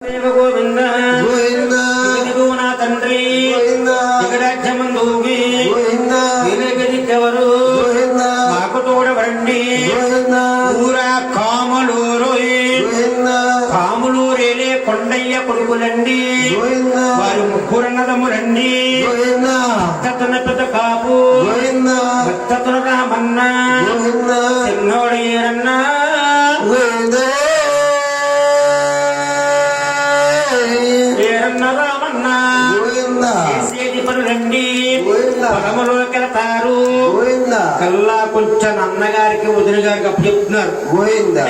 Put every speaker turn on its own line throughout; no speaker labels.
గోవింద గోవింద నా తండ్రి ఇక్కడమందూగి ఎవరు మాకు తోడవరండి ఊరా కామలూరు కాములూరేలే కొండయ్య కొడుకులండి వారు ముగ్గురన్నదములండి భక్తతున పెద్ద కాపు భక్తతున రామన్న చిన్నోడేరన్నా పొలములోకెళ్తారు కల్లా కొంచెం అన్నగారికి వదిన గారికి అప్పు చెప్తున్నారు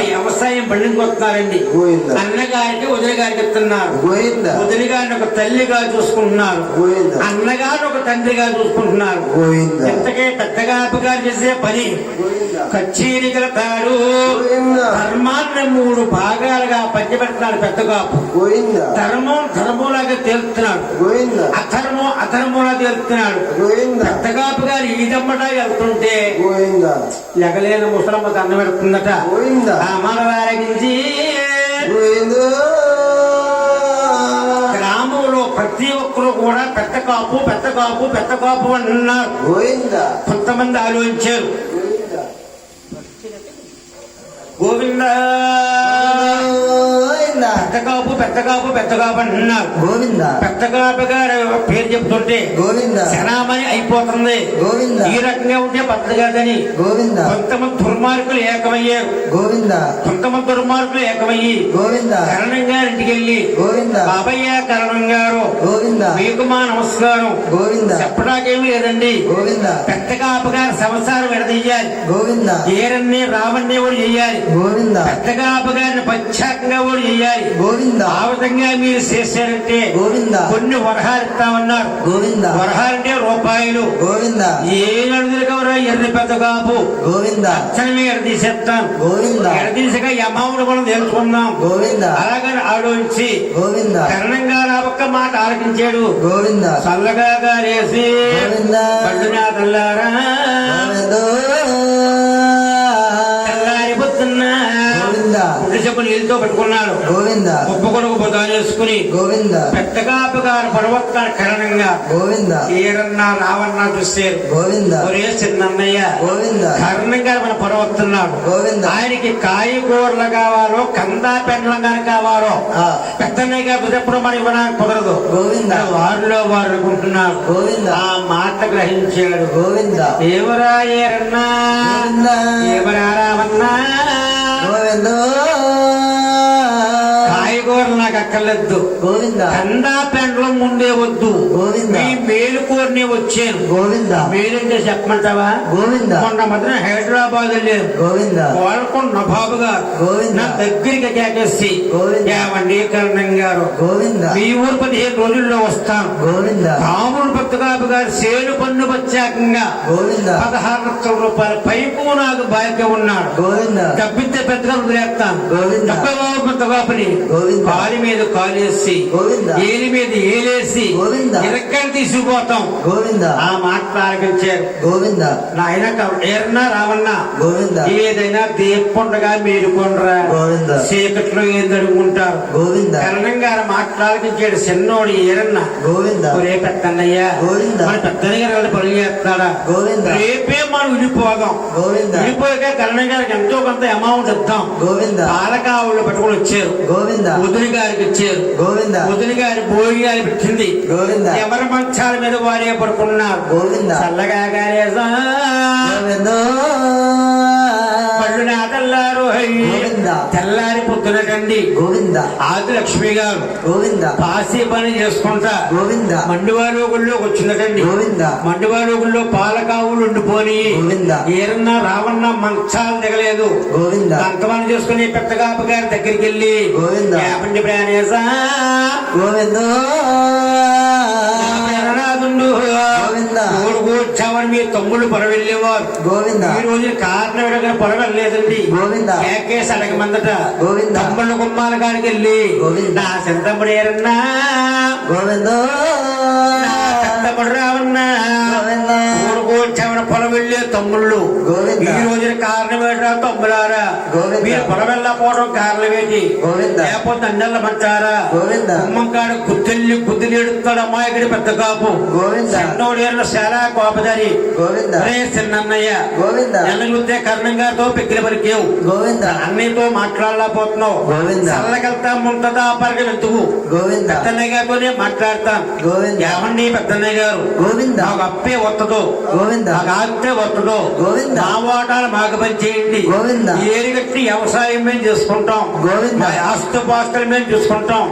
వ్యవసాయం బండికి వస్తున్నారండి అన్నగారికి వదిన గారికి చెప్తున్నారు వదిన గారిని ఒక తల్లిగా చూసుకుంటున్నారు అన్నగారిని ఒక తండ్రిగా చూసుకుంటున్నారు ఇంతకే పెద్దగా గారు చేసే పని కచేరీ కడతారు ధర్మాన్ని 3 భాగాలుగా పంచిపెడుతున్నాడు పెద్ద కాపు ధర్మం ధర్మంలాగా తేలుతున్నాడు అధర్మం అధర్మంలా తేలుతున్నాడు పెద్ద కాపు గారు ఈదమ్మట వెళ్తుంటే లెగలేని ముసలమ్మ దండ పెడుతుందట మన వారికి గ్రామంలో ప్రతి ఒక్కరు కూడా పెద్ద కాపు పెద్ద కాపు పెద్ద కాపు అంటున్నారు కొంతమంది ఆలోచించారు గోవింద పెద్ద కాపు అంటున్నారు పెద్ద కాపు గారు పేరు చెప్తుంటే శనామని అయిపోతుంది ఈ రకంగా ఉంటే పద్ధతి కాదని కొంతమంది దుర్మార్గులు ఏకమయ్యారు కొంతమంది దుర్మార్గులు ఏకమయ్యి కరణం గారి ఇంటికి వెళ్ళి బాబయ్య కరణం గారు మీకు మా నమస్కారం చెప్పడాకేమీ లేదండి పెద్ద కాపు గారి సంసారం విడదీయాలి ఏరన్ని రావణ్ణి కూడా చెయ్యాలి పెద్ద కాపు గారిని పంచాకంగా కూడా చెయ్యాలి ఆ విధంగా మీరు చేశారంటే కొన్ని వరహాలు ఇస్తామన్నారు వరహాలంటే రూపాయలు ఏడుగురు ఎర్రి పెద్ద కాపు అచ్చనమే ఎడదీసేస్తాం ఎడదీసక అమౌంట్ మనం తెలుసుకుందాం అలాగని ఆలోచించి కరణంగా నా ఒక్క మాట ఆలకించాడు చల్లగా గారేసి పట్టునా తల్లారా నీళ్ళతో పెట్టుకున్నాడు ఉప్పు కొడుకు బుధాలు వేసుకుని పెద్ద కాపు గారు పర్వత కారణంగా ఏడన్నా రావన్నా చూస్తారు చిన్నయ్య కరణం గారు మన పర్వతున్నాడు ఆయనకి కాయగూరలు కావాలో కందా పెండలం గాని కావాలో పెద్దన్నయ్య గారు ఎప్పుడు మనం ఇవ్వడానికి కుదరదు వారిలో వారు అనుకుంటున్నారు ఆ మాట గ్రహించాడు ఎవరా ఏరన్నా ఎవరా రావన్నా కాయగూరలు నాకు అక్కర్లేదు కందా పెండలం ముందే వద్దు మీ మేలుకూరని వచ్చాను మేలంటే చెప్పమంటావా మొన్న మధ్యన హైదరాబాద్ వెళ్ళారు కోలకొండ నబాబు గారు నా దగ్గరికి కేకేసి ఏమండి కరణం గారు మీ ఊరు 15 రోజుల్లో వస్తాను రాముడు భక్తబాబు గారు సేలు పన్ను ప్రత్యేకంగా 16 లక్షల రూపాయల పైపు నాకు బాధ్యత ఉన్నాడు డబ్బితే పెద్దగా వదిలేస్తాను డబ్బబాబు పెద్దబాబుని కాలి మీద కాలేసి ఏలి మీద ఏలేసి ఎరక్కని తీసుకుపోతాం ఆ మాట ప్రారంభించారు నాయన ఏరన్నా రావన్నా ఏదైనా దీపండగా మేలుకొండరా చీకట్లో ఏది అడుగుంటారు కరణం గారు మాట్లాడించాడు చిన్నోడు ఏరన్నా ఒరే పెద్దన్నయ్య మన పెద్దయ్య గారు పనులు చేస్తాడా రేపే మనం విడిపోదాం విడిపోయాక కరణం గారికి ఎంతో కొంత అమౌంట్ ఇద్దాం పాలకావుళ్ళు పట్టుకుని వచ్చారు వదిలి గారికి ఇచ్చారు వదిలి గారి భోగి గారి పెట్టింది ఎవరి మంచాల మీద వారే పడుకున్నారు చల్లగా గారేసా పళ్ళు నాటల్లారు తెల్లారి పొద్దునటండి ఆది లక్ష్మి గారు పాసి పని చేసుకుంటా మండివారి గుళ్ళోకి వచ్చిందటండి మండివారి గుళ్ళో పాలకావులు ఉండిపోని ఏరన్నా రావన్న మంచాలు దిగలేదు అంతమంది చేసుకుని పెద్ద కాపు గారి దగ్గరికి వెళ్ళి ఏమండి ప్రాణేశా కూర్చామని మీ తమ్ముళ్ళు పొరవెళ్ళేవారు ఈ రోజు కారణం ఎడగని పొరవెళ్ళలేదండి ఏకేసి అడగమందట తమ్ముళ్ళ గుమ్మాల కాడికి వెళ్ళి నా సింతమ్ముడు ఏరన్నా తమ్ముడు రావన్నా చెమన పొలం వెళ్ళే తమ్ముళ్ళు ఈ రోజున కారణం ఏంటా తమ్ములారా? మీరు పొలం వెళ్ళకపోవడం కారణం ఏంటి? లేకపోతే అన్నెళ్ళ మంటారా? గుమ్మంకాడు గుద్దెల్లి గుద్దులు ఎడుతాడు అమ్మాయికి పెద్ద కాపు చిన్నోడేళ్ళ చాలా కోపదారి చిన్నయ్య నెలగుద్దే కర్ణం గారితో పెక్కిన పరికేవు అన్నయ్యతో మాట్లాడలేకపోతున్నావు చల్లకెళ్తా ఉంటుందా పరగ వెతుకు పెద్దన్నయ్య గారితోనే మాట్లాడతాను ఏమండి పెద్దన్నయ్య గారు నాకు అప్పే వత్తదు నాకు ఆగితే వత్తదు మా ఓటాలు మాకు పని చేయండి ఏరిగట్టి వ్యవసాయం మేము చేసుకుంటాం ఆస్తు పాస్తులు మేము చూసుకుంటాం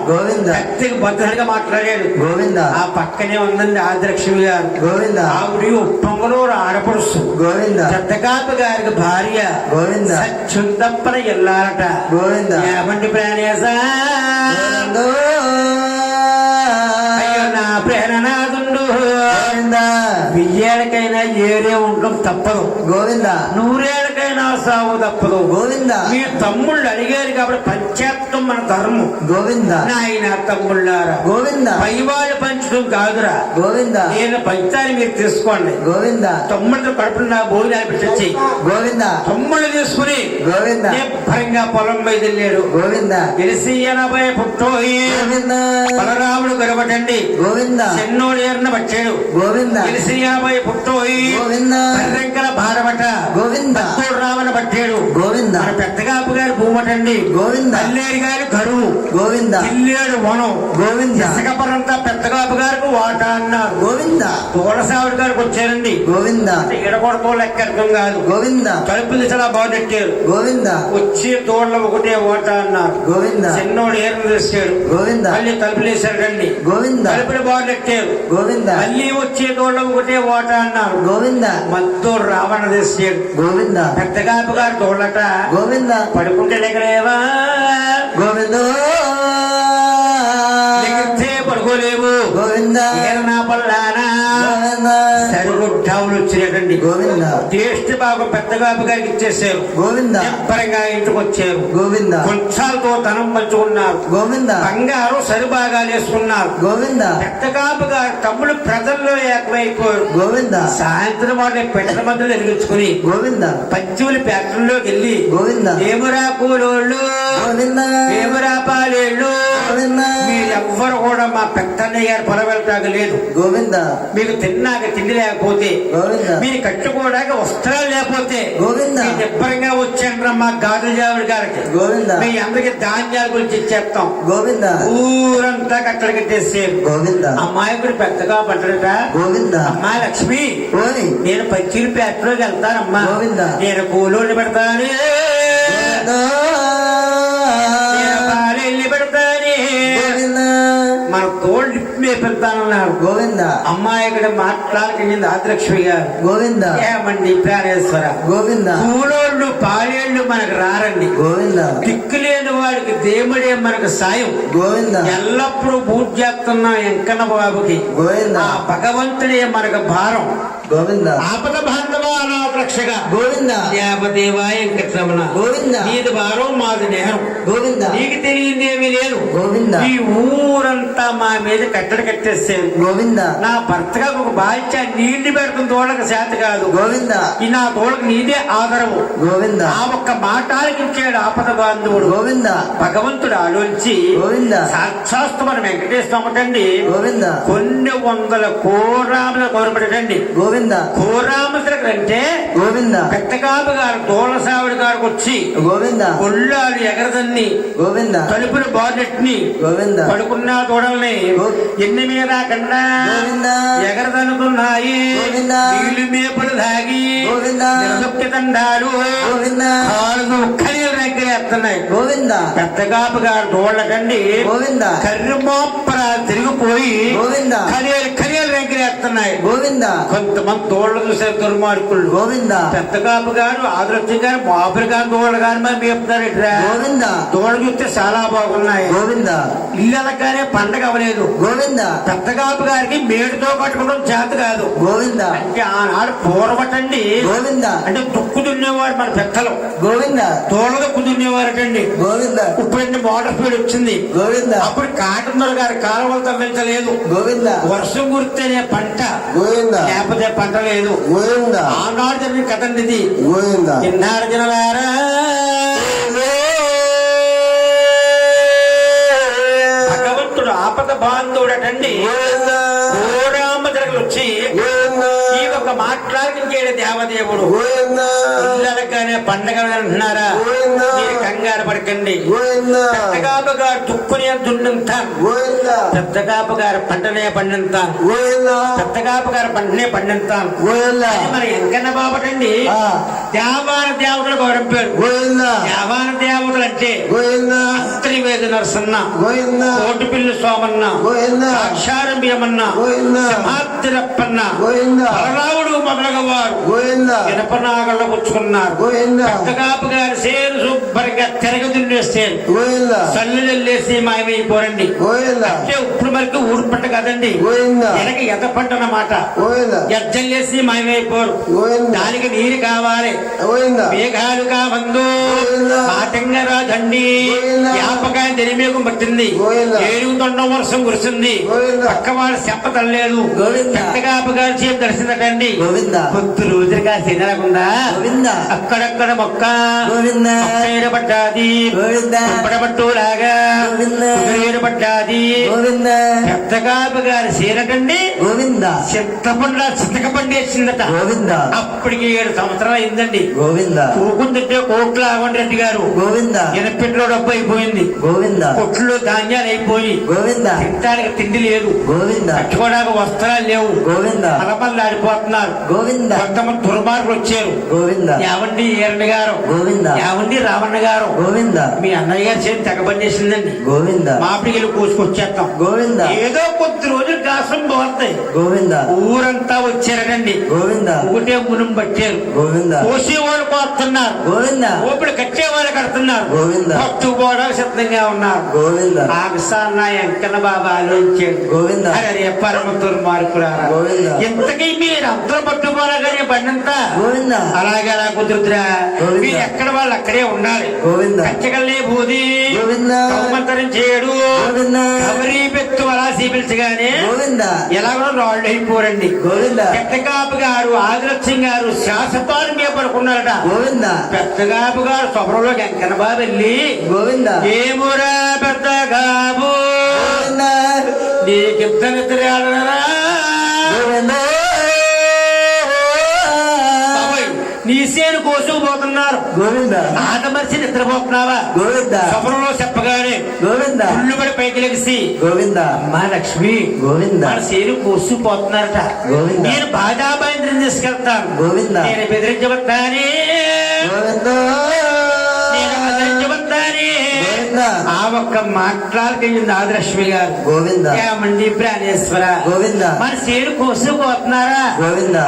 వ్యక్తికి భద్రతగా మాట్లాడాడు ఆ పక్కనే ఉందండి ఆదిలక్ష్మి గారు ఆవిడ ఉప్పంగలూరు ఆడపడుసు చెత్తకాపు గారికి భార్య సచ్చుందప్పన వెళ్ళారట ఏమండి ప్రాణేశా అయ్యో నా ప్రాణనాథుండు బియ్యేళ్ళకైనా ఏరే ఉండడం తప్పదు నూరేళ్ళకైనా సాగు తప్పదు మీ తమ్ముళ్ళు అడిగారు కాబట్టి పంచాయత్వం మన ధర్మం నాయన తమ్ముళ్ళారా పైవాళ్ళు పంచడం కాదురా నేను పంచాన్ని మీరు తీసుకోండి తమ్ముళ్ళు కడుపులు నా భోజనం అనిపించి తమ్ముళ్ళు తీసుకుని భరంగా పొలం మీద వెళ్ళాడు తెలిసి 80 పుట్టోయి బలరాముడు గడబటండి చెన్నోడు ఏరిన వచ్చాడు తెలిసి 80 పుట్టోయి బర్రెంకల భారమట రావణ పట్టాడు మన పెద్దగాపు గారి భూమటండి అల్లేరు గారి కరువు ఇల్లేడు వనం ఇసకపరంతా పెద్దగాపు గారికి వాటా అన్నారు తోడసావుడి గారికి వచ్చారండి ఎడకొడతో లెక్క అర్థం కాదు తలుపు దిశలా బాగునెట్టారు వచ్చి తోళ్ళ ఒకటే ఓటా అన్నారు చిన్నోడు ఏరును తెచ్చాడు మళ్ళీ తలుపులు వేసారండి తలుపులు బాగునెట్టారు మళ్ళీ వచ్చే తోళ్ళ ఒకటే ఓటా అన్నారు మత్తూరు రావణ తెచ్చాడు పెద్దగాపు గారు తోళ్ళట పడుకుంటే లేకలేవా పడుకోలేవు నా పల్లానా సరిగుడ్డావులు వచ్చినట్టండి టేస్ట్ బాగా పెద్దగాపు గారికి ఇచ్చేసారు పరంగా ఇంటికి వచ్చారు కొంచాలతో ధనం పంచుకున్నారు బంగారు సరిబాగాలు వేసుకున్నారు పెద్దగాపు గారు తమ్ముడు ప్రజల్లో ఏకమైపోయారు సాయంత్రం వాళ్ళ పెట్టల మధ్యలో వెలిగించుకుని పచ్చివులి ఫ్యాక్టరీలోకి వెళ్ళి ఏమురా కూలోళ్ళు ఏమురా పాలేళ్ళు మీరెవ్వరు కూడా మా పెద్దన్నయ్య గారు పొల వెళ్ళటానికి లేదు మీకు తిన్నాక తిండి లేకపోతే మీరు కట్టుకోవడానికి వస్త్రాలు లేకపోతే నిబ్బరంగా వచ్చాను మా గాజుజావుడి గారికి మీ అందరికి ధాన్యాల గురించి ఇచ్చేస్తాం ఊరంతా కట్టడి కట్టేసేపు అమ్మాయి కూడా పెద్దగా పడ్డట అమ్మాయి లక్ష్మి నేను పచ్చిలి పేటలోకి వెళ్తానమ్మా నేను కూలోళ్ళు పెడతాను మన తోడు పెడతానన్నారు అమ్మాయి ఇక్కడ మాట్లాడుతుంది ఆదిలక్ష్మి గారు ఏమండి ప్రాణేశ్వర కూలోళ్ళు పాలేళ్ళు మనకు రారండి దిక్కులేని వాడికి దేవుడే మనకు సాయం ఎల్లప్పుడూ పూజ చేస్తున్నాం వెంకన్న బాబుకి ఆ భగవంతుడే మనకు భారం ఆపద బాంధవ అనాథరక్షగా దేవదేవా వెంకటరమణ నీది భారం మాది నేరం నీకు తెలియదేమీ లేదు ఈ ఊరంతా మా మీద కట్టడి కట్టేసేది నా భర్తగా ఒక బాధ్యత నీళ్లు పెడుతున్న తోడకు చేత కాదు ఈ నా తోడకు నీదే ఆదరవు ఆ ఒక్క మాటానికి ఇచ్చాడు ఆపద బాంధవుడు భగవంతుడు ఆలోచించి సాక్షాత్తు మన వెంకటేశ్వరటండి కొన్ని వందల కోరాముల కోరబడటండి కోరాముల కంటే పెద్దగాపు గారు తోలసావుడి గారికి వచ్చి కొల్లాడు ఎగరదన్ని తలుపులు బాడెట్ని పడుకున్న తోడల్ని ఎన్ని మీద కన్నా ఎగరదనుకున్నాయి నీళ్లు మేపులు తాగి నిలదొక్కి తండాలు కాళ్ళు ఖరీదు ఎత్తున్నాయి పెద్దగాపు గారు తోళ్ళకండి కర్రమోప్పర తిరిగిపోయి ఖరీలు ఎత్తున్నాయి కొంతమంది తోళ్ళు చూసే దుర్మార్గులు పెద్దగాపు గారు ఆదరక్ష గారు బాబులు గారు తోళ్ళు గారు మరి మేపుతారు తోళ్ళు చూస్తే చాలా బాగున్నాయి ఇళ్ళగానే పండగ అవ్వలేదు పెద్దగాపు గారికి మేడుతో కట్టుకోవడం చేత కాదు అంటే ఆనాడు పూర్వటండి అంటే దుక్కు దున్నేవాడు మన పెద్దలు తోళ్ళగా కుదుర్నేవారటండి ఇప్పుడు మోటార్ స్పీడ్ వచ్చింది అప్పుడు కాటందర్ గారి కాలువలు తవ్వించలేదు వర్షం గుర్తి వస్తేనే పంట,
గోవిందా
లేకపోతే పంట లేదు.
గోవిందా
ఆనాడు జరిగిన కథండి ఇది.
గోవిందా
చిన్నారు జనలారా, భగవంతుడు ఆపద బాంధవుడటండి. రామచరకులు వచ్చి ఈ ఒక మాట్లాడించేడు దేవదేవుడు. పిల్లలగానే పండగ అంటున్నారా, మీరు కంగారు పడకండి. పెద్దగాపు గారు దుక్కునే దున్నుతాను, పెద్దగాపు గారు పంటనే పండిస్తాను, పెద్దగాపు గారు పంటనే పండిస్తాను. మన ఎంకన్న బాబటండి దేవాన దేవతలు గౌరవింపారు. దేవాన దేవతలు అంటే అంతరి వేద నరసన్న, కోటిపిల్లి సోమన్న, సాక్షారం భీమన్న, సింహాద్రప్పన్న, బలరాముడు మొదలగు వారు ఇనపనాగళ్ళు పుచ్చుకున్నారు. పెద్దగాపు గారి సేరు శుభ్రంగా తిరగదున్నేస్తారు, సల్లులేసి మాయమైపోరండి. అంటే ఇప్పుడు మనకి ఊరు పంట కదండి, వెనక ఎద పంట అన్నమాట. ఎజ్జల్లేసి మాయమైపోరు, దానికి నీరు కావాలి, మేఘాలు కావందు మాటంగా రాదండి. వ్యాపకాయ తెరిమేకం పట్టింది, ఏడుగు తొండం వర్షం కురిసింది, పక్క వాడు చెప్పతలేదు. పెద్దగాపు గారి చేతి దర్శనటండి. కొద్ది రోజులుగా తినకుండా అక్కడక్కడ మొక్క పడ్డాది, పడబట్టులాగా పడ్డాది. పెద్దగాపు గారి చీరటండి చింతక వేసిందట. అప్పటికి 7 సంవత్సరాలు అయిందండి. కూకుందంటే కోట్లు ఆగండి రెడ్డి గారు. ఎనపెట్లో డబ్బు అయిపోయింది, కొట్లు ధాన్యాలు అయిపోయి, తింటానికి తిండి లేదు, కట్టుకోవడానికి వస్త్రాలు లేవు, అలమల్లు ఆడిపోతున్నారు. కొంతమంది దుర్మార్గులు వచ్చారు. యావండి ఈరణ గారు, యావండి రావణ గారు, మీ అన్నయ్య గారు చేతి తెగబడి చేసిందండి. మాపిడికి వెళ్ళి కోసుకొచ్చేస్తాం. ఏదో కొద్ది రోజులు కాసం పోతాయి. ఊరంతా వచ్చారనండి, ఒకటే మునం పట్టారు. కోసేవాళ్ళు కోస్తున్నారు, ఓపిడి కట్టేవాళ్ళు కడుతున్నారు, పట్టుకోవడానికి సిద్ధంగా ఉన్నారు. ఆగసాన్న ఎంకన్న బాబా ఆలోచించాడు, అరే పరమ దుర్మార్గులారా, ఇంతకీ మీరు అందరూ పట్టుకోవాలని బండంతా అలాగే అలా కుదురుతురా. మీరు ఎక్కడ వాళ్ళు అక్కడే ఉండాలి. కచ్చగల్లే బూది కౌమంతరం చేయడు, కవరీ పెత్తు అలా సీపిల్చగానే ఎలాగో రాళ్ళు అయిపోరండి. పెద్దగాపు గారు ఆదిలక్ష్యం గారు శాసపాలు మీద పడుకున్నారట. పెద్దగాపు గారు స్వప్నంలో వెంకన్న బాబు వెళ్ళి, ఏమురా పెద్దగాబు నీకింత నిద్ర, నీ సేను కోసుకుపోతున్నారు, ఆట మనిషి నిద్రపోతున్నావా? స్వప్నంలో చెప్పగానే ఉళ్ళు పడి పైకి లెగిసి, మా లక్ష్మి మన సేను కోసుకుపోతున్నారట, నేను బాధాబాయింద్రం తీసుకెళ్తాను, నేను బెదిరించబడతానే, నేను బెదిరించబడతానే. ఆ ఒక్క మాట్లాడుతుంది ఆదిలక్ష్మి గారు. ఏమండి ప్రాణేశ్వర, మన సేరు కోసుకుపోతున్నారా?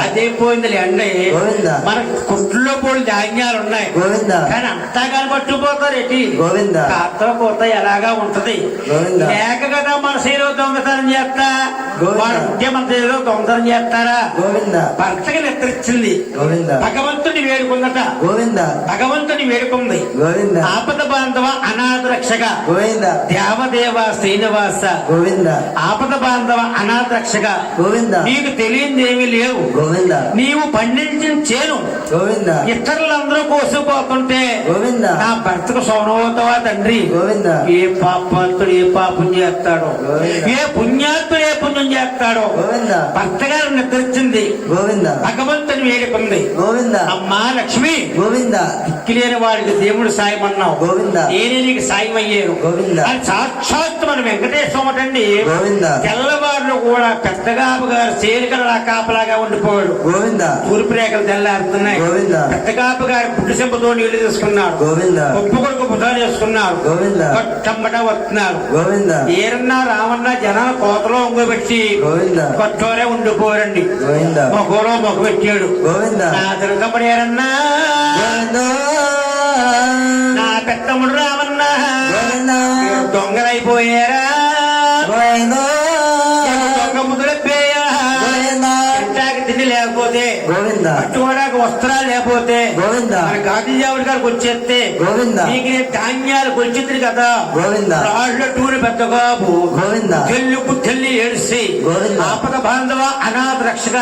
అదే పోయింది అండి, మన కుట్లో పోయి ధాన్యాలు ఉన్నాయి కానీ అంతా కానీ పట్టుకుపోతారు ఎట్టి కాతో పోతా ఎలాగా ఉంటది. లేక కదా మన సేరు దొంగతనం చేస్తా, మన సేరు దొంగతనం చేస్తారా? భర్తకి నిద్రించింది, భగవంతుని వేడుకుందట. భగవంతుని వేడుకుంది, ఆపద బాంధవ అనాథ రక్షగా దేవదేవ శ్రీనివాస ఆపద బాంధవ అనాథ రక్షగా. నీకు తెలియంది ఏమీ లేవు, నీవు పండించిన చేను ఇతరులందరూ కోసుకుపోతుంటే నా భర్తకు సౌనవుతావా తండ్రి? ఏ పాపాత్తుడు ఏ పాపం చేస్తాడో, ఏ పుణ్యాత్తుడు ఏ పుణ్యం చేస్తాడో. భర్త గారు నిద్రించింది, భగవంతుని వేడుకుంది. అమ్మా లక్ష్మి, దిక్కులేని వాడికి దేవుడు సాయం అన్నావు, నేనే నీకు సాయం అయ్యాను. సాక్షాత్ మన వెంకటేశ్వరండి. తెల్లవారులు కూడా పెద్దగాపు గారు చేరికల కాపలాగా ఉండిపోయాడు. తూర్పు రేఖలు తెల్లారుతున్నాయి. పెద్దగాపు గారు పుట్టి చెంపతో నీళ్లు తీసుకున్నారు, ఉప్పు కొడుకు బుధాలు చేసుకున్నారు, కొట్టమ్మట వస్తున్నారు. ఏరన్నా రావన్నా జనాల కోతలో ఒంగబెట్టి కొట్టోరే ఉండిపోయారండి. మొగలో మొగ పెట్టాడు. నా తిరగమ్మడు ఏరన్నా, నా పెద్దమ్ముడు రావన్నా దొంగలైపోయారా, దొంగ ముద్దులెప్పేయా, ఇంటాకి తిండి లేకపోతే పట్టుకోవడానికి వస్త్రాలు లేకపోతే మన గాంధీజావుడి గారికి వచ్చేస్తే మీకు ధాన్యాలు కొలిచిద్ది కదా రాళ్ళ టూరు పెద్ద బాబు తెల్లి బుద్ధెల్లి ఏడిసి ఆపద బాంధవ అనాథ రక్షక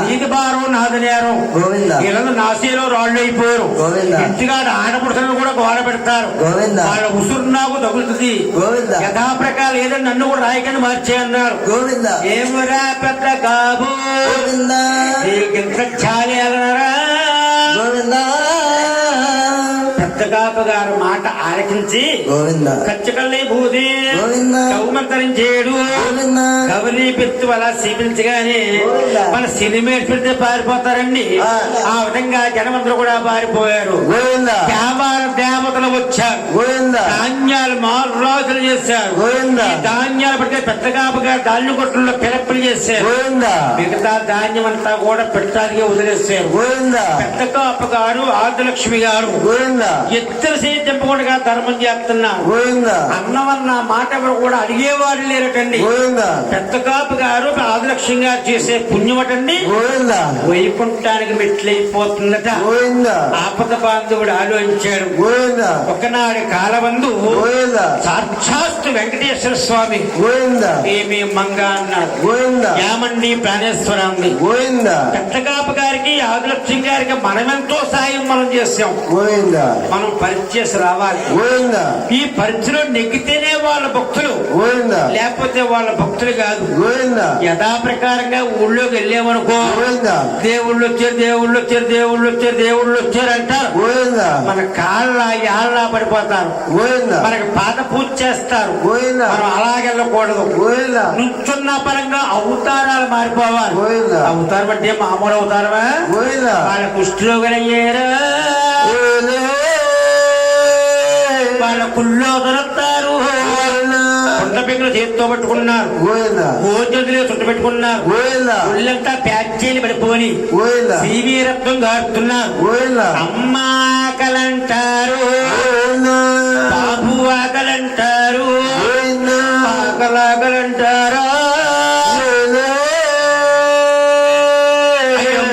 నీతి భారం నాది నేరం వీళ్ళందరూ నాశీలో రాళ్ళు అయిపోయారు ఇంటిగా ఆడపడుతున్న కూడా గోడ పెడతారు వాళ్ళ ఉసురు నాకు తగులుతుంది యథాప్రకారం ఏదో నన్ను కూడా రాయకని మార్చే అన్నారు ఏమరా పెద్ద కాబు ఇంత చాలి అన్నారా పెద్దగాపు గారు మాట ఆలకించి కచ్చకల్లి బూది కౌమంతరించేడు కవరి పెత్తు అలా చూపించగానే మన సినిమా పెడితే పారిపోతారండి. ఆ విధంగా జనమందరూ కూడా పారిపోయారు. వ్యాపార దేవతలు వచ్చారు. ధాన్యాలు మారు రాజులు చేశారు. ధాన్యాలు పడితే పెద్దగాపు గారు ధాన్యం కొట్టంలో పిలప్పులు చేశారు. మిగతా ధాన్యం అంతా కూడా పెట్టడానికి వదిలేశారు. పెద్దగాపు గారు ఆదిలక్ష్మి గారు ఎత్తుల చేయి తెంపకుండా ధర్మం చేస్తున్నారు. అన్నవన్న మాట కూడా అడిగేవాడు లేరటండి. పెద్ద కాపు గారు ఆదిలక్ష్మి గారు చేసే పుణ్యమటండి వైకుంఠానికి మెట్లయిపోతుందట. ఆపద బాంధవుడు ఆలోచించాడు. ఒకనాడు కాలబంధు సాక్షాత్తు వెంకటేశ్వర స్వామి ఏమి మంగ అన్నాడు. యామండి ప్రాణేశ్వరాన్ని పెద్ద కాపు గారికి ఆదిలక్ష్మి గారికి మనమెంతో సాయం మనం చేసాం. మనం పరిచయం రావాలి. ఈ పరిచయం నెగ్గితేనే వాళ్ళ భక్తులు, లేకపోతే వాళ్ళ భక్తులు కాదు. యథాప్రకారంగా ఊళ్ళోకి వెళ్ళామనుకో దేవుళ్ళు వచ్చారు దేవుళ్ళు వచ్చారు దేవుళ్ళు వచ్చారు దేవుళ్ళు వచ్చారు అంటారు. మన కాళ్ళ యాళ్ళ పడిపోతారు. మనకి పాత పూజ చేస్తారు. మనం అలాగెళ్ళకూడదు. నుంచున్న పరంగా అవతారాలు మారిపోవాలి. అవతారం అంటే మామూలు అవతారమా? వాళ్ళ కుష్ఠరోగులయ్యారా, వాళ్ళ కుళ్ళో దొరుకుతారు. కొండ పిక్కలు చేతితో పట్టుకున్నారు. భోజనలు చుట్టు పెట్టుకున్నారు. ఒళ్ళంతా ప్యాచీలు పడిపోని సీవీ రక్తం గారుతున్నారు. అమ్మ ఆకలంటారు, బాబు ఆకలంటారు, ఆకలాకలంటారా.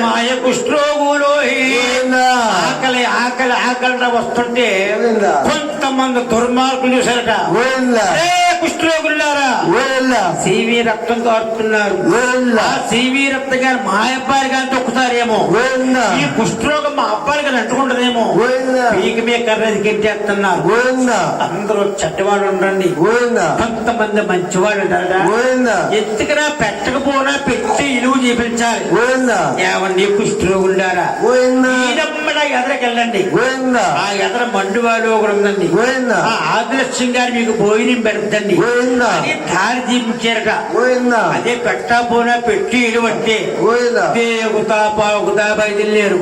మాయ కుష్ఠరోగులు ఆకలి ఆకలి ఆకలి వస్తుంటే కొంతమంది దుర్మార్గులు చూసారట. కుష్ఠరోగులారా సీవీ రక్తం కారుతున్నారు. ఆ సీవీ రక్తం గారు మా అబ్బాయి గాని తొక్కుతారేమో, ఈ కుష్ఠరోగం మా అబ్బాయి గారు అంటుకుంటదేమో, పీక మీద కర్రది గెట్టేస్తున్నారు. అందరూ చెడ్డవాడు ఉండండి, కొంతమంది మంచివాడు ఉంటారట. ఎత్తుకురా పెట్టకపోనా పెట్టి ఇలువ చేపించాలి. ఏమండి కుష్ఠరోగులారా ఎదరకెళ్ళండి. ఆ ఎదర మండువాడు ఒకడు ఉందండి. ఆ ఆదిలక్ష్మి గారు మీకు భోజనం పెడతండి అని దారి చూపించారట. అదే పెట్టకపోనా పెట్టి ఇలువంటే గుతా బయలుదేరు.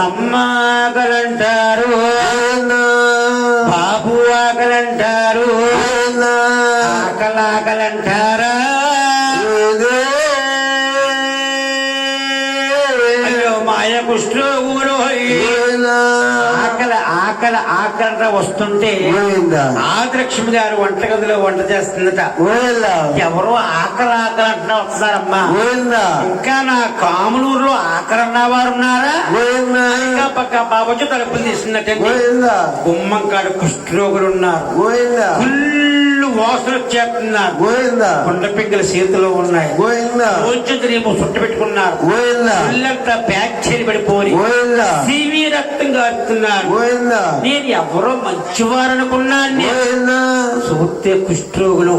అమ్మ ఆకలంటారు, బాబు ఆకలంటారు, ఆకలాకలంటారా. అయ్యో మాయ కుష్ఠరోగులు ఆకలి ఆకలి ఆకలి వస్తుంటే ఆదిలక్ష్మి గారు వంటగదిలో వంట చేస్తుందట. ఎవరో ఆకలి ఆకలి అంటున్నా వస్తున్నారమ్మా. ఇంకా నా కాములూరులో ఆకలి అన్న వారు ఉన్నారా? ఇంకా పక్క బాబు తలుపులు తీస్తున్నట్టండి. గుమ్మం కాడ కుష్ఠరోగులు ఉన్నారు. ఫుల్ వాసన వచ్చేస్తున్నారు. కొండ పిక్కల చేతిలో ఉన్నాయి. రోజునేమో చుట్ట పెట్టుకున్నారు. ఒళ్ళంతా ప్యాచీలు పడిపోయి సీవీ రక్తం కారుతున్నారు. నేను ఎవరో మంచివారనుకున్నాను. చూస్తే కుష్ఠరోగులు.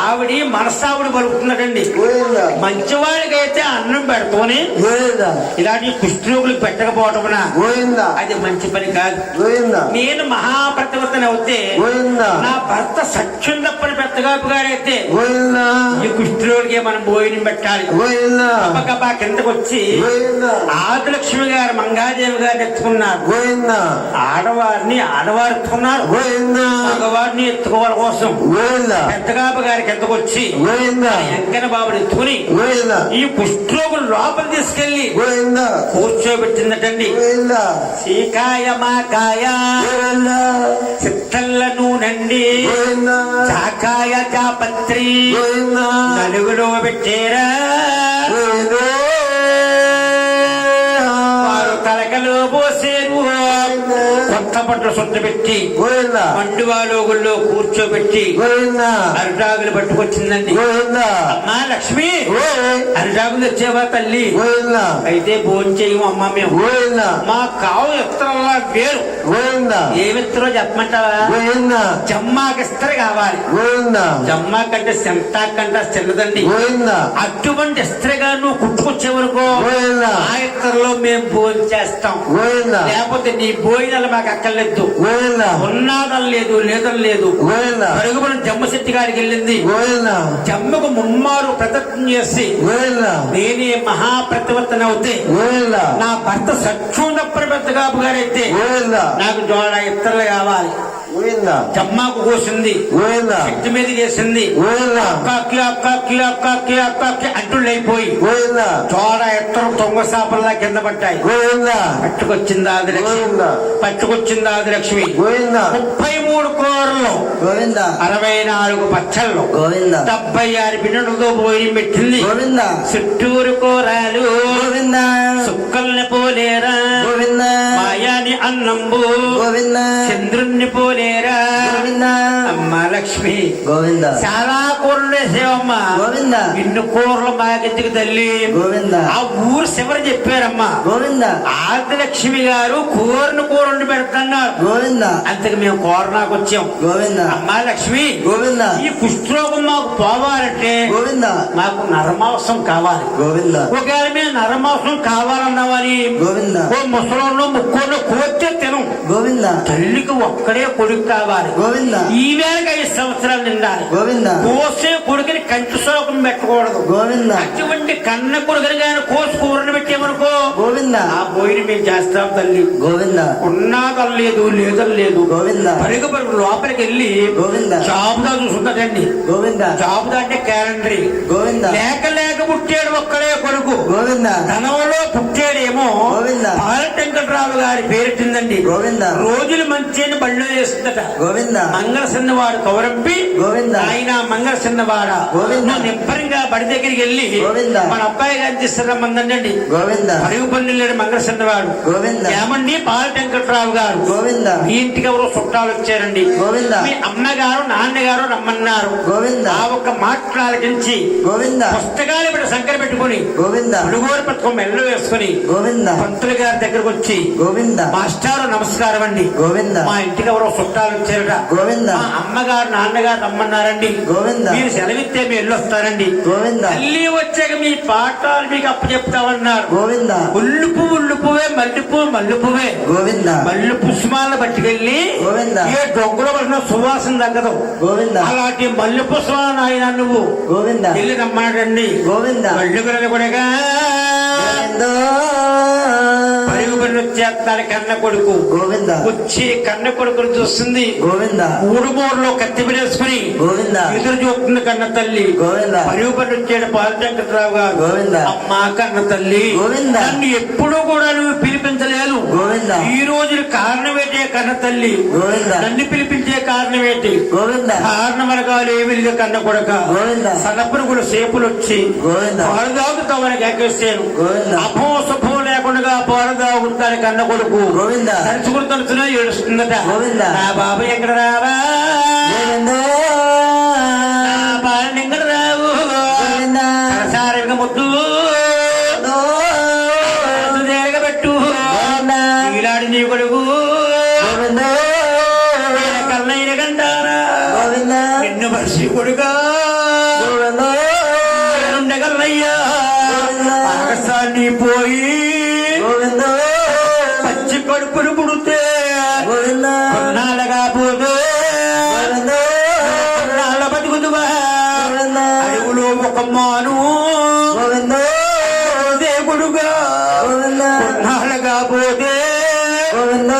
ఆవిడ మనసావిడ పలుకుతున్నాడండి. మంచివాడికైతే అన్నం పెడతామని ఇలాంటి కుష్ఠరోగులకు పెట్టకపోవటం అది మంచి పని కాదు. నేను మహాప్రతివర్తన అవుతే నా భర్త సత్యం తప్పని పెద్దగాపు గారైతే ఈ కుష్ఠరోగికి మనం భోజనం పెట్టాలి. గబగబా కిందకు వచ్చి ఆదిలక్ష్మి గారు మంగాదేవి గారిని ఎత్తుకున్నారు. ఆడవారిని ఆడవారు ఎత్తుకున్నారు. మగవారిని ఎత్తుకోవాలి కోసం పెద్దగాపు గారికి కిందకు వచ్చి వెంకన్న బాబుని ఎత్తుకుని ఈ కుష్ఠరోగులు లోపల తీసుకెళ్లి కూర్చోబెట్టిందటండి. సీకాయ మాకాయ చిత్తల్ల నూనండి, చాకాయ చాపత్రి రాత్రి 4 పెట్టేరా బట్టలు సొట్టబెట్టి
గోవింద
మండువాలోగుల్లో కూర్చోబెట్టి
గోవింద
అరిటాకులు పట్టుకొచ్చిందండి.
గోవింద
అమ్మా లక్ష్మి అరిటాకులు తెచ్చేవా తల్లి?
గోవింద
అయితే భోజనం చేయము అమ్మా మేము.
గోవింద
మా కావు విత్తనాల వేరు.
గోవింద
ఏ విత్తనం చెప్పమంటావా?
గోవింద
జమ్మాకి ఇస్తరు కావాలి.
గోవింద
జమ్మా కంటే సెంతా కంటే చిన్నదండి.
గోవింద
అటువంటి ఇస్త్రీగా నువ్వు కుట్టుకొచ్చే వరకు
గోవింద
ఆ ఇత్తర్లో మేము భోజనం చేస్తాం.
గోవింద
లేకపోతే నీ భోజనాలు మాకు అక్కర్లేదు.
గోవింద
ఉన్నాదం లేదు లేదం లేదు.
గోవింద
పరుగుబడిన జమ్మశెట్టి గారికి వెళ్ళింది.
గోవింద
జమ్మకు ముమ్మారు ప్రదర్శన చేసి
గోవింద
నేనే మహాప్రతివర్తన అవుతే
గోవింద
నా భర్త సక్షుండప్పటి పెద్దగాపు గారైతే
గోవింద
నాకు జోడ ఇత్తర్లు కావాలి.
గోవింద
జమ్మాకు కోసింది.
గోవింద
శక్తి మీద చేసింది.
గోవింద
అంటులైపోయి
గోవింద
చోడ ఎత్తరు తొంగ సాపల్లా కింద పట్టాయి.
గోవింద
పట్టుకొచ్చింది ఆదిలక్ష్మి.
గోవింద
పట్టుకొచ్చింది ఆదిలక్ష్మి.
గోవింద
33 కూరలు,
గోవింద
64 పచ్చళ్ళు,
గోవింద
76 బిన్నెలతో పోయి పెట్టింది.
గోవింద
చుట్టూరు కూరలు
గోవింద
సుక్కల్ని పోలేరా,
గోవింద
మాయాని అన్నంబు
గోవింద
చంద్రుణ్ణి పోలేరా.
గోవింద
అమ్మ లక్ష్మి
గోవింద
చాలా కూరలు వేసేవమ్మా.
గోవింద
ఇన్ని కూరలు మాకెందుకు తల్లి?
గోవింద
ఆ ఊరు చివరి చెప్పారమ్మా.
గోవింద
ఆదిలక్ష్మి గారు కూరను కూరని పెడుతున్నారు.
గోవింద
అంతకు మేము కూరనాకు వచ్చాం.
గోవింద
అమ్మా లక్ష్మి
గోవింద
ఈ కుష్ఠరోగం మాకు పోవాలంటే
గోవింద
మాకు నరమాంసం కావాలి.
గోవింద
ఒకవేళ మేము నరమాంసం కావాలన్నామని
గోవింద
ఓ ముసలోళ్ళు ముక్కోళ్ళు కోస్తే తినం.
గోవింద
తల్లికి ఒక్కడే కొడుకు కావాలి.
గోవింద
ఈ వేళకి 5 సంవత్సరాలు నిండాలి.
గోవింద
కోసే కొడుకుని కంటి శోకం పెట్టకూడదు.
గోవింద
అటువంటి కన్న కొడుకుని కానీ కోసి కూరని పెట్టామనుకో
గోవింద
ఆ పోయిన మేము చేస్తాం తల్లి.
గోవింద
ఉన్నాదం లేదు లేదం లేదు.
గోవింద
పరుగు పరుగు లోపలికి వెళ్ళి
గోవింద
జాబుదా చూసుకుంటాడండి.
గోవింద
జాబుదా అంటే క్యాలెండరీ.
గోవింద
లేక లేక పుట్టాడు ఒక్కడే కొడుకు.
గోవింద
ధనంలో పుట్టాడేమో
గోవింద
వెంకటరావు గారి పేరెట్టిందండి.
గోవింద
రోజులు మంచి అని బళ్ళు వేస్తుందట.
గోవింద
మంగళ సిన్నవాడు కౌరంపి
గోవింద
ఆయన మంగళ సిన్నవాడ
గోవింద
నిబ్బరంగా బడి దగ్గరికి వెళ్ళి
గోవింద
మన అబ్బాయి గారిని తీసుకురమ్మందండి.
గోవింద
పరుగు పనులు మంగళ సిన్నవాడు
గోవింద
ఏమండి పాల వెంకటరావు గారు
గోవింద
మీ ఇంటికి ఎవరో చుట్టాలు వచ్చారండి.
గోవింద
మీ అమ్మగారు నాన్నగారు రమ్మన్నారు.
గోవింద
ఆ ఒక్క మాట్లాలకించి
గోవింద
పుస్తకాలు పెట్టి సంకర పెట్టుకుని
గోవింద
అడుగోరు పట్టుకొని మెల్లు వేసుకుని
గోవింద
పంతులు గారి దగ్గరకు వచ్చి
గోవింద
మాస్టారు నమస్కారం అండి.
గోవింద
మా ఇంటికి ఎవరో చుట్టాలు వచ్చారట.
గోవింద
మా అమ్మగారు నాన్నగారు రమ్మన్నారండి.
గోవింద
మీరు సెలవిస్తే మీ వెళ్ళొస్తారండి.
గోవింద
తల్లి వచ్చాక మీ పాఠాలు మీకు అప్పచెప్తామన్నారు.
గోవింద
ఉల్లుపు ఉల్లుపువే మల్లిపు మల్లుపువే
గోవింద
మల్లు పుష్పాలను పట్టుకెళ్ళి
గోవింద
ఏ డొంగులో పడిన సువాసన తగ్గదు.
గోవింద
అలాంటి మల్లు పుష్పాలను ఆయన నువ్వు
గోవింద
వెళ్ళి రమ్మన్నాడండి.
గోవింద
మల్లు కూడా పరుగు పని వచ్చేస్తాడు కన్న కొడుకు.
గోవింద
వచ్చి కన్న కొడుకును చూస్తుంది.
గోవింద
మూడుమూరులో కత్తి పడేసుకుని
గోవింద
ఎదురు చూపుతుంది కన్న తల్లి.
గోవింద
పరుగు పని వచ్చాడు పాల వెంకటరావు గారు.
గోవింద
అమ్మా కన్న తల్లి
గోవింద
నన్ను ఎప్పుడూ కూడా నువ్వు పిలిపించలేదు.
గోవింద
ఈ రోజు కారణం ఏంటి కన్న తల్లి?
గోవింద
నన్ను పిలిపించే కారణం ఏంటి?
గోవింద
కారణం అనగాలు ఏమి లేదు కన్న కొడక.
గోవింద
సనపురుగులు సేపులు వచ్చి
గోవింద
పాలుదాగుతామని ఎక్కేసాను.
గోవింద
అభో శుభం లేకుండా పాలుదాగుతాడు కన్న కొడుకు.
గోవింద
తలుచుకుని తలుచున్నా ఏడుస్తుందట.
గోవింద
నా బాబు ఎక్కడ రావా
గోవింద
బాల ఎక్కడ రావు
గోవింద
సారంగా ముద్దు పెట్టు ఈలాడి నీ కొడుకు
గోవింద
కన్నయ్య కంటారా
గోవింద
నిన్ను మర్చి కొడుకా
గోవింద
ఉండగలయ్యా ఆకాశాన్ని పోయి
గోవింద
పచ్చి కడుపులు పుడితే
గోవింద
కొన్నాళ్ళగా పోతే
గోవింద
కొన్నాళ్ళ బతుకుతువా
గోవింద
అడుగులో ఒక మాను
గోవింద
దేవుడుగా
గోవింద
కొన్నాళ్ళగా పోతే
గోవింద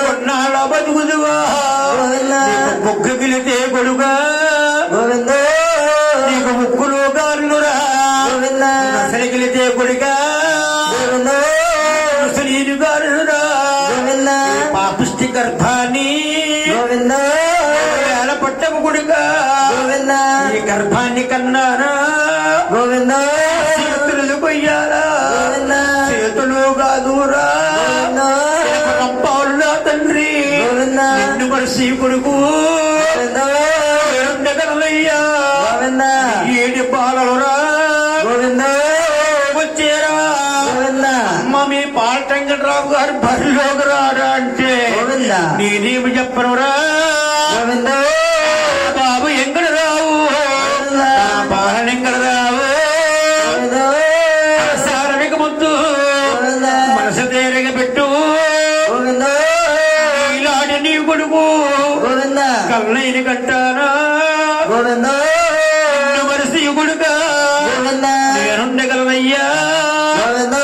కొన్నాళ్ళ బతుకుతువా
గోవింద
బొగ్గ గిలితే కొడుగా
గోవింద
నీకు ముక్కులు గారులురా
గోవింద
అసలు గిలితే కొడుగా
గోవింద
ముసలీలు గారులురా
గోవింద
పాపిష్టి గర్భాన్ని
గోవింద
వేల పట్టము కొడుగా
గోవింద
ఈ గర్భాన్ని కన్నారా
గోవింద
చేతులు కొయ్యాలా
గోవింద
చేతులు కాదురా
గోవింద
పాలులా తండ్రి మనిషి కొడుకు ఉండగలయ్యా
గోవింద
ఏడి బాలరా
గోవింద
వచ్చారా
గోవింద
అమ్మ మీ పాలటంగరావు గారు బరిలోకి రారా అంటే
గోవింద
నేనేమి చెప్పనురా
గోవింద
బాబు ఎంగడ రావు బాలనెంగడ రావు సారమిక ముద్దు మనసు తేరగ పెట్టు
గోవింద
ఇలాంటి నీ కొడుకు
గోవింద
కళ్ళైన కట్టారా
గోవింద
మనిషి కొడుక
గోవింద
నేనుండగలనయ్యా
గోవింద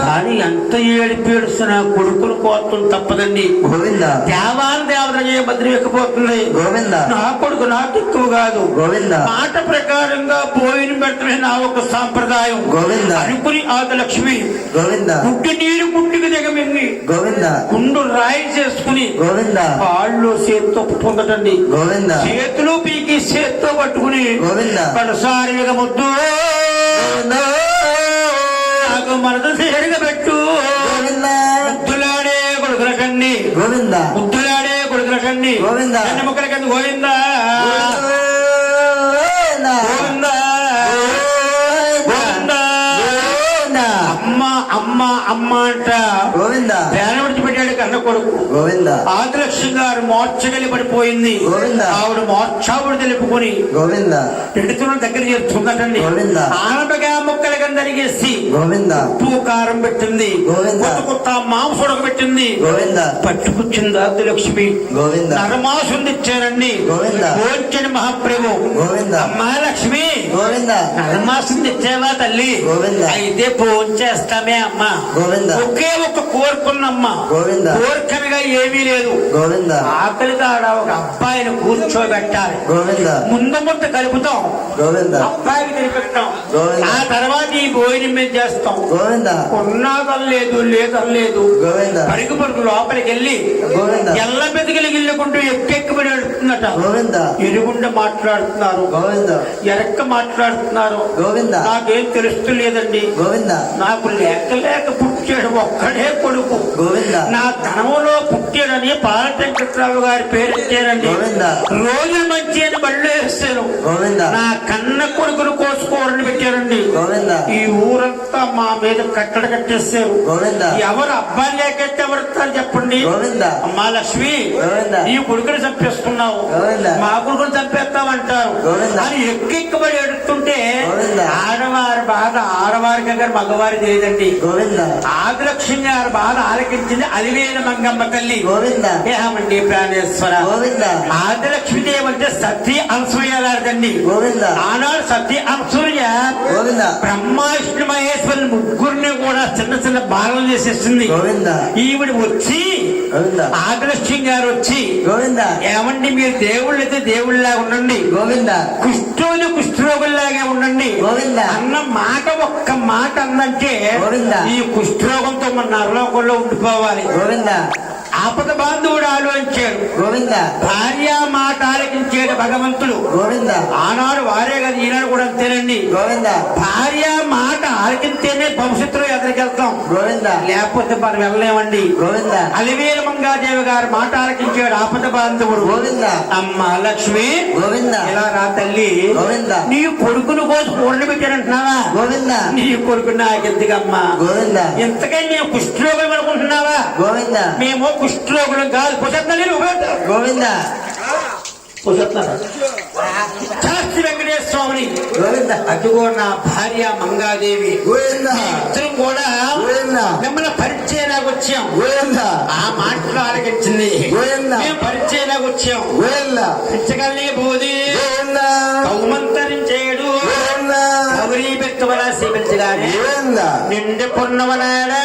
కానీ ఎంత ఏడిపేడుస్తున్నా కొడుకులు కోతం తప్పదండి
గోవింద
దేవాల దేవతగా భద్ర ఎక్కిపోతుంది
గోవింద
నా కొడుకు నాకు ఎక్కువ కాదు
గోవింద
మాట ప్రకారంగా పోయిన పెట్టడమే నా ఒక సాంప్రదాయం
గోవింద
అనుకుని ఆదిలక్ష్మి
గోవింద
గుడ్డి నీరు గుడ్డికి దిగమింగి
గోవింద
కుండు రాయి చేసుకుని
గోవింద
కాళ్ళు చేత్తో పొందటండి
గోవింద
చేతులు పీకి చేత్తో పట్టుకుని
గోవింద
కడసారిగా ముద్దు
గోవింద
నాకు మనసు సేరుగా పెట్టు
గోవింద
ముద్దులాడే కొడుకుల కన్ని
గోవింద
ముద్దులాడే కొడుకుల కన్ని
గోవింద
అన్ని ముక్కల కన్ని గోవిందా
గోవింద
గోవిందా గోవిందా అమ్మ అమ్మ అమ్మ అంట
గోవింద
పేర విడిచిపెట్టాడు కన్న కొడుకు
గోవింద
ఆదిలక్ష్మి గారు మోర్చగలి పడిపోయింది
గోవింద
ఆవిడ మోర్చావుడు తెలుపుకొని
గోవింద
పెడుతున్న దగ్గర చేస్తుందటండి
గోవింద
ఆనపగా ముక్కల కింద అరిగేసి
గోవింద
ఉప్పు కారం పెట్టింది
గోవింద
కొత్త కొత్త మాంసం ఉడకబెట్టింది
గోవింద
పట్టుకొచ్చింది ఆదిలక్ష్మి
గోవింద
నరమాసం తెచ్చానండి
గోవింద
భోంచని మహాప్రభు
గోవింద
అమ్మా లక్ష్మి
గోవింద
నరమాసం తెచ్చావా తల్లి
గోవింద
అయితే భోంచేస్తామే అమ్మ
గోవింద
ఒకే ఒక కోరుకున్నమ్మ
గోవింద
కోరికనగా ఏమీ లేదు
గోవింద
ఆకలి కాడ ఒక అబ్బాయిని కూర్చోబెట్టాలి
గోవింద
ముందు ముద్ద కలుపుతాం
గోవింద
అబ్బాయికి తినిపిస్తాం
గోవింద.
ఆ తర్వాత ఈ భోజనం మీద చేస్తాం
గోవింద
ఉన్నాదని లేదు లేదని లేదు
గోవింద
పరుగు పరుగు లోపలికి వెళ్ళి
గోవింద
ఎల్ల మెతుకులు గిల్లుకుంటూ ఎక్కెక్కుబడి వెళ్తుందట
గోవింద
ఎరుగుండ మాట్లాడుతున్నారు
గోవింద
ఎరక్క మాట్లాడుతున్నారు
గోవింద
నాకేం తెలుస్తూ లేదండి
గోవింద
నాకు లేక లేక పుట్టాడు ఒక్కడే కొడుకు
గోవింద
నా ధనంలో పుట్టాడని పాలటంకట్రావు గారి పేరు పెట్టారండి
గోవింద
రోజులు మంచి అని బళ్ళు వేస్తాను
గోవింద
నా కన్న కొడుకును కోసుకోవాలని పెట్టారండి
గోవింద
ఈ ఊరంతా మా మీద కట్టడ కట్టేస్తారు
గోవింద
ఎవరు అబ్బాయి లేకెట్టి ఎవరుతారు చెప్పండి
గోవింద
అమ్మా లక్ష్మి
గోవింద
నీ కొడుకుని చంపేస్తున్నావు
గోవింద
మా కొడుకుని చంపేస్తామంటారు
గోవింద.
అని ఎక్కెక్కబడి ఎడుతుంటే
గోవింద.
ఆడవారి బాధ ఆడవారి దగ్గర మగవారికి లేదండి
గోవింద
ఆదిలక్ష్మి గారి బాధ ఆలకించింది అలివేల మంగమ్మ తల్లి
గోవింద
ఏమండి ప్రాణేశ్వర
గోవింద
ఆదిలక్ష్మీదేవి అంటే సతీ అనసూయలాడదండి
గోవింద
ఆనాడు సతీ అనసూయ
గోవింద
బ్రహ్మ విష్ణు మహేశ్వరుని ముగ్గురిని కూడా చిన్న చిన్న బాలలు చేసేస్తుంది
గోవింద
ఈవిడ వచ్చి
గోవింద
ఆదిలక్ష్మి గారు వచ్చి
గోవింద
ఏమండి మీరు దేవుళ్ళు అయితే దేవుళ్ళలాగా ఉండండి
గోవింద
కుష్ఠరోగులు కుష్ఠరోగుల్లాగే ఉండండి
గోవింద
అన్న మాట ఒక్క మాట అందంటే
గోవింద.
ఈ కుష్ఠరోగంతో మన నరలోకంలో ఉండిపోవాలి
గోవింద
ఆపద బాంధవుడు ఆలోచించాడు
గోవింద
భార్య మాట ఆలకించాడు భగవంతుడు
గోవింద
ఆనాడు వారే కదా ఈనాడు కూడా అంతేనండి
గోవింద
భార్య మాట ఆలకించేనే భవిష్యత్తులో ఎదురుకెళ్తాం
గోవింద
లేకపోతే మనం వెళ్ళలేమండి
గోవింద
అలివేల మంగాదేవి గారు మాట ఆలకించాడు ఆపద బాంధవుడు
గోవింద
అమ్మ లక్ష్మి
గోవింద
ఇలా రా తల్లి
గోవింద
నీ కొడుకును కోసి పూర్ణ పెట్టానంటున్నావా
గోవింద
నీ కొడుకు నాకెందుకమ్మా
గోవింద
ఎంతకని నేను కుష్ఠరోగం అనుకుంటున్నావా
గోవింద
మేము కుష్ఠరోగులం కాదు కుసత్నని
గోవింద
శాస్త్రి వెంకటేశ్వర స్వామిని
గోవింద
అదిగో నా భార్య మంగాదేవి
గోవింద
ఇద్దరం కూడా
గోవింద
మిమ్మల్ని పరిచయలాగా వచ్చాం
గోవింద
ఆ మాటలు ఆలకించింది
గోవింద
మేము పరిచయలాగా వచ్చాం
గోవింద
పిచ్చగల్ని బోధి
గోవింద
కౌమంతరించేడు
గోవింద
గౌరీ పెట్టువల శ్రీపించగానే
గోవింద
నిండి పొన్నవనాడా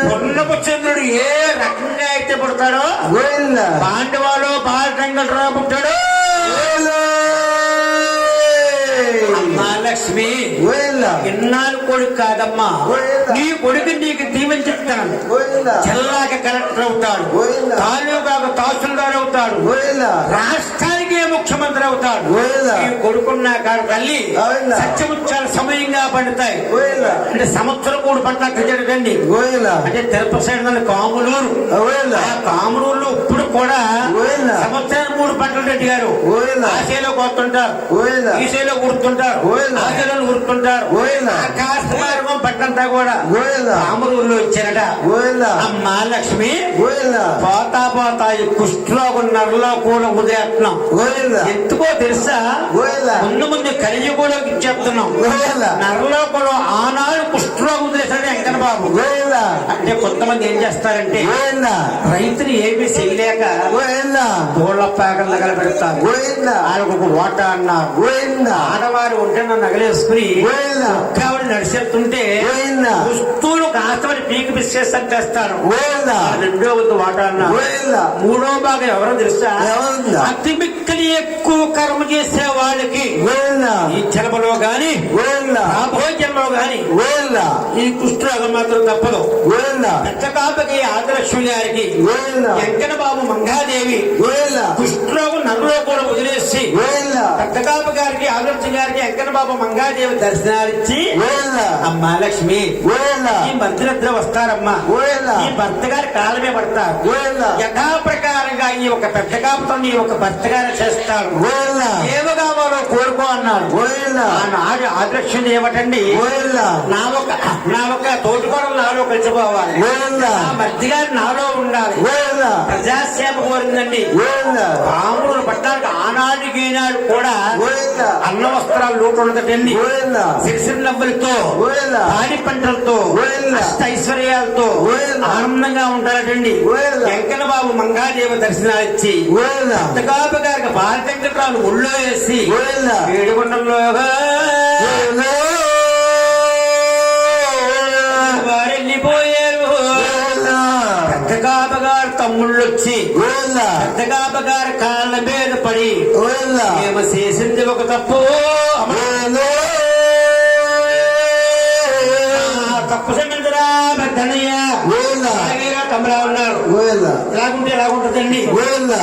పొన్నపు చంద్రుడు ఏ రకంగా అయితే పుడతాడో
గోవింద
పాండవాలో బాలటంగరావు పుట్టాడు అమ్మా లక్ష్మి
గోవింద
ఇన్నాళ్ళు కొడుకు కాదమ్మా
గోవింద.
నీ కొడుకు నీకు దీవించిస్తాను
గోవింద
జిల్లాకి కలెక్టర్ అవుతాడు
గోవింద.
తాలూకాకు తహసీల్దార్ అవుతాడు
గోవింద
రాష్ట్రానికే ముఖ్యమంత్రి అవుతాడు.
గోవిందా.
ఈ కొడుకున్న కాడు తల్లి
గోవిందా.
సత్యముత్యాలు సమయంగా పండుతాయి.
గోవిందా.
అంటే సంవత్సరం కూడా పంట జరగండి.
గోవిందా.
అంటే తిరుపతి సైడ్ కాములూరు.
గోవిందా.
ఆ కాములూరులో ఇప్పుడు కూడా
గోవిందా.
సంవత్సరానికి 3 పంటలు రెడ్డి గారు
గోవిందా.
ఆశలో కొడుతుంటారు,
గోవిందా.
ఈశలో గుర్తుంటారు,
గోవిందా.
ఆశలో గుర్తుంటారు.
గోవిందా.
కాస్త మార్గం పట్టంతా కూడా
గోవిందా.
కాములూరులో ఇచ్చారట.
గోవిందా.
అమ్మ లక్ష్మి
గోవిందా.
పోతా పోతా ఈ కుష్ఠరోగం నరలో కూడా ఉదయత్నం
గోవిందా.
ఎందుకో తెలుసా?
గోవిందా.
ముందు కలియుగంలోకి చెప్తున్నాం.
గోవిందా.
నరలో కూడా ఆనాడు కుష్ఠరోగం చేశాడు వెంకన్న బాబు.
గోవిందా.
అంటే కొంతమంది ఏం చేస్తారంటే
గోవిందా.
రైతులు ఏమీ చేయలేక
గోవిందా.
గోళ్ల పేకలు నగలబెడతారు.
గోవిందా.
వాళ్ళకు ఒక ఓట అన్నారు.
గోవిందా.
ఆడవారు ఒంటెన నగలేసుకుని
గోవిందా.
ఆవిడ నడిచేస్తుంటే
గోవిందా.
వస్తువులు కాస్తమని పీకి బిస్కేస్తాను చేస్తారు.
గోవిందా.
రెండో వంతు వాట అన్నారు.
గోవిందా.
మూడో భాగం ఎవరో తెలుసా?
ఎవరుందా?
అతి మిక్కలి ఎక్కువ కర్మ చేసే వాళ్ళకి
గోవిందా.
ఈ జన్మలో గాని
గోవిందా.
రాబోయే జన్మలో గాని
గోవిందా.
ఈ కుష్ఠరోగం మాత్రం తప్పదు.
గోవిందా.
పెద్దకాపకి ఆదలక్ష్మి గారికి
గోవిందా.
వెంకన్న బాబు మంగాదేవి
గోవిందా.
కుష్ఠరోగం నరులో కూడా వదిలేసి
గోవిందా.
పెద్దకాప గారికి ఆదలక్ష్మి గారికి వెంకన్న బాబు మంగాదేవి దర్శనాలిచ్చి
గోవిందా.
అమ్మా లక్ష్మి
గోవిందా.
ఈ మంత్రిద్దరు వస్తారమ్మా.
గోవిందా.
ఈ భర్త గారి కాలమే పడతారు.
గోవిందా.
యథాప్రకారంగా ఈ ఒక పెద్ద కాపుతో నీ ఒక భర్త గారు చేస్తారు.
గోవిందా.
ఏమి కావాలో కోరుకో అన్నారు.
గోవిందా.
ఆనాడు ఆదలక్ష్మి ఏమిటండి?
గోవిందా.
నా ఒక తోటికోడలు నాలో కలిసిపోవాలి.
గోవిందా.
నా మధ్య గారి నాలో ఉండాలి.
గోవిందా.
ప్రజాసేవ కోరిందండి.
గోవిందా.
రాముడు పట్టడానికి ఆనాటికి ఈనాడు కూడా
గోవిందా.
అన్న వస్త్రాలు లోటు ఉండదండి.
గోవిందా.
సిరిసిరి నవ్వులతో
గోవిందా.
పాడి పంటలతో
గోవిందా.
అష్ట ఐశ్వర్యాలతో
గోవిందా.
ఆనందంగా ఉంటారటండి.
గోవిందా.
వెంకన్న బాబు మంగాదేవి దర్శనాలు ఇచ్చి
గోవిందా.
పెద్దకాపు గారికి బాలటెంకట్రాలు ఒళ్ళో వేసి
గోవిందా.
ఏడుగుండంలోగా
గోవిందా.
వారు వెళ్ళిపోయారు.
గోవిందా.
పెద్దకాపు గారు తమ్ముళ్ళు వచ్చి
గోవిందా.
పెద్దకాపు గారి కాళ్ళ మీద పడి
గోవిందా.
మేము చేసింది ఒక తప్పు,
గోవిందా.
తప్పు సంగతిరా పెద్దనయ్య
గోవిందా.
అలాగేగా తమ్ముడా ఉన్నారు.
గోవిందా.
ఎలాగుంటే ఎలాగుంటదండి?
గోవిందా.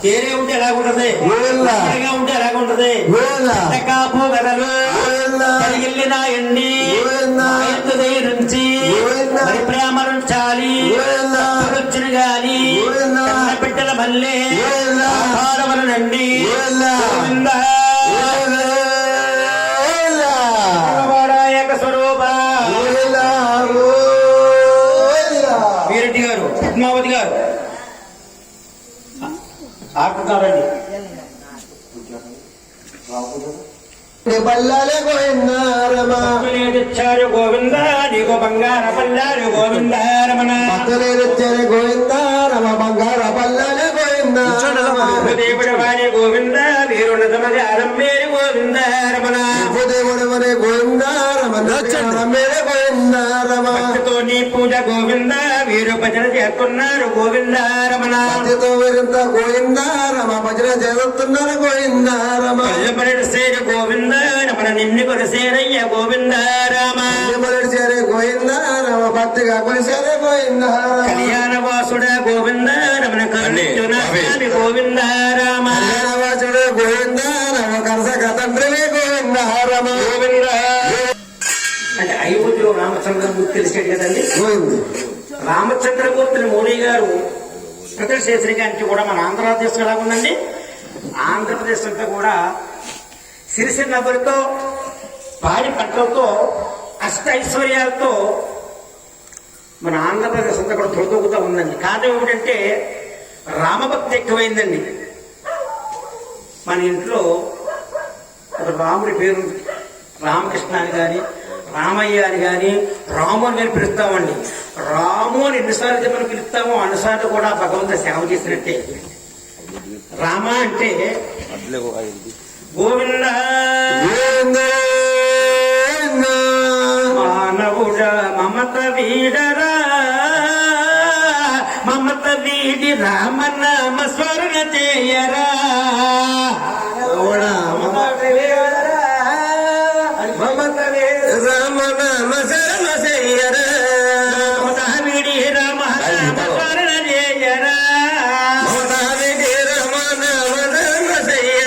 తేరే ఉంటే ఎలాగుంటది?
గోవిందా.
తేరగా ఉంటే ఎలాగుంటది?
గోవిందా.
కాపు గదలు
గోవిందా.
కలిగిల్లినాయండి
గోవిందా.
నుంచి
గోవిందా.
మరి ప్రేమ నుంచాలి
గోవిందా.
వచ్చిన గాని
గోవిందా.
కన్న బిడ్డల మల్లె
గోవిందా.
పాడవలనండి.
గోవిందా.
గోవిందా.
గోవిందా.
వాడాయక స్వరూప
గోవిందా. గోవిందా.
వీరెడ్డి గారు, పద్మావతి గారు ఆడుతున్నారండి.
బల్లాలే గోవిందారమా.
తెచ్చారు గోవింద నీకు బంగార పల్లారు గోవింద రమణ.
భక్తులేచ్చారు గోవిందారమ. బంగార బల్లాలే గోవిందారమ.
దేవుడు వారి గోవింద వీరుణ సమాచారం మేరు గోవింద రమణ.
దేవుడు వరే గోవిందారమ. మేరే గోవిందారమ.
భక్తితో నీ పూజ గోవింద వీరు భజన చేస్తున్నారు గోవింద రమణ.
భక్తితో వీరింత గోవిందారమ. భజన చేస్తున్నారు గోవిందారమ.
సేరు గోవింద రమణ నిన్ను కొరసేరయ్య గోవింద రామ.
చేరే గోవిందారమ. భక్తిగా కొలిసేరే గోవిందారమ.
కళ్యాణ వాసుడ గోవింద రమణ కరుణించున స్వామి గోవింద రామ.
కళ్యాణవాసుడు గోవిందారమ. కరసక తండ్రివే గోవిందారమ.
గోవింద అంటే అయోధ్యలో రామచంద్రమూర్తి తెలిసాడు కదండి. రామచంద్రమూర్తిని మోడీ గారు ప్రజల శేషరికానికి కూడా మన ఆంధ్రప్రదేశ్ ఎలా ఉందండి. ఆంధ్రప్రదేశ్ అంతా కూడా సిరిసిరి నవ్వులతో పాడి పంటలతో అష్ట ఐశ్వర్యాలతో మన ఆంధ్రప్రదేశ్ అంతా కూడా తొలతూగుతూ ఉందండి. కారణం ఏమిటంటే రామభక్తి ఎక్కువైందండి. మన ఇంట్లో ఒక రాముడి పేరు రామకృష్ణ అని కానీ రామయ్య అని కానీ రాము అని నేను పిలుస్తామండి. రాము అని ఎన్నిసార్లు మనం పిలుస్తామో అన్నిసార్లు కూడా భగవంతుడు సేవ చేసినట్టే. రామ అంటే గోవింద మానవుడ మమత వీడరా మమత వీడి రామనామ స్మరణ చేయరా.
రామనామ శరణ చెయ్యరా.
మమత వీడి రామనామ స్మరణ చేయరా.
రామనామ శరణ చెయ్యరా.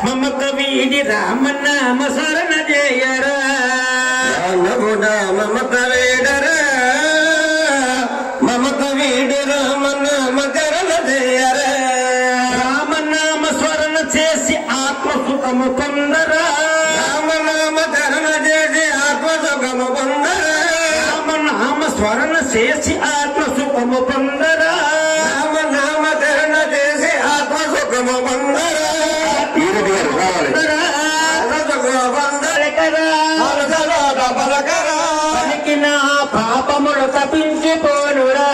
మమత వీడి రామనామ శరణ జయరా
మమత వేడరా మమత వీడి రామనామ శరణ జయరా
రామనామ స్మరణ చేసి ఆత్మ సుఖము పొందరా
రామనామ శరణ చేసి ఆత్మ సుఖము పొందరా
రామనామ స్మరణ చేసి ఆత్మ సుఖము పొందరా
రామనామ శరణ చేసి ఆత్మ సుఖము పొందరా
పలికిన పాపములు తప్పించిపోనురా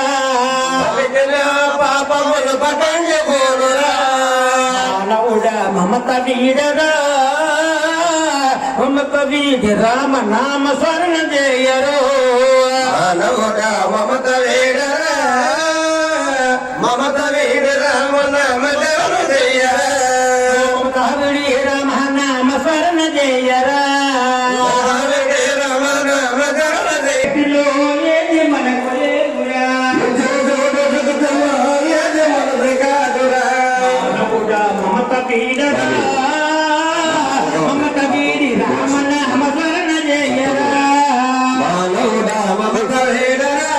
పాపములు పటంజపోనురా
మానవుడా మమత వీడరా మమత వీడి రామనామ స్మరణ జయరో
మానవుడా మమత వేడరా మమత వీడి రామనామ శరణ జయరా
మమత వీడి రామనామ స్మరణ జయరా
రామనామ శరణ జయ
వీటిలో ఏది మనకు లేదురా మానవుడా మమత వీడరా మమత వీడి రామనామ స్మరణ జయరా
మానవుడా మమత వేడరా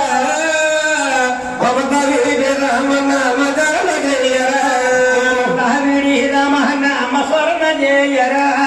మమత వీడి రామనామ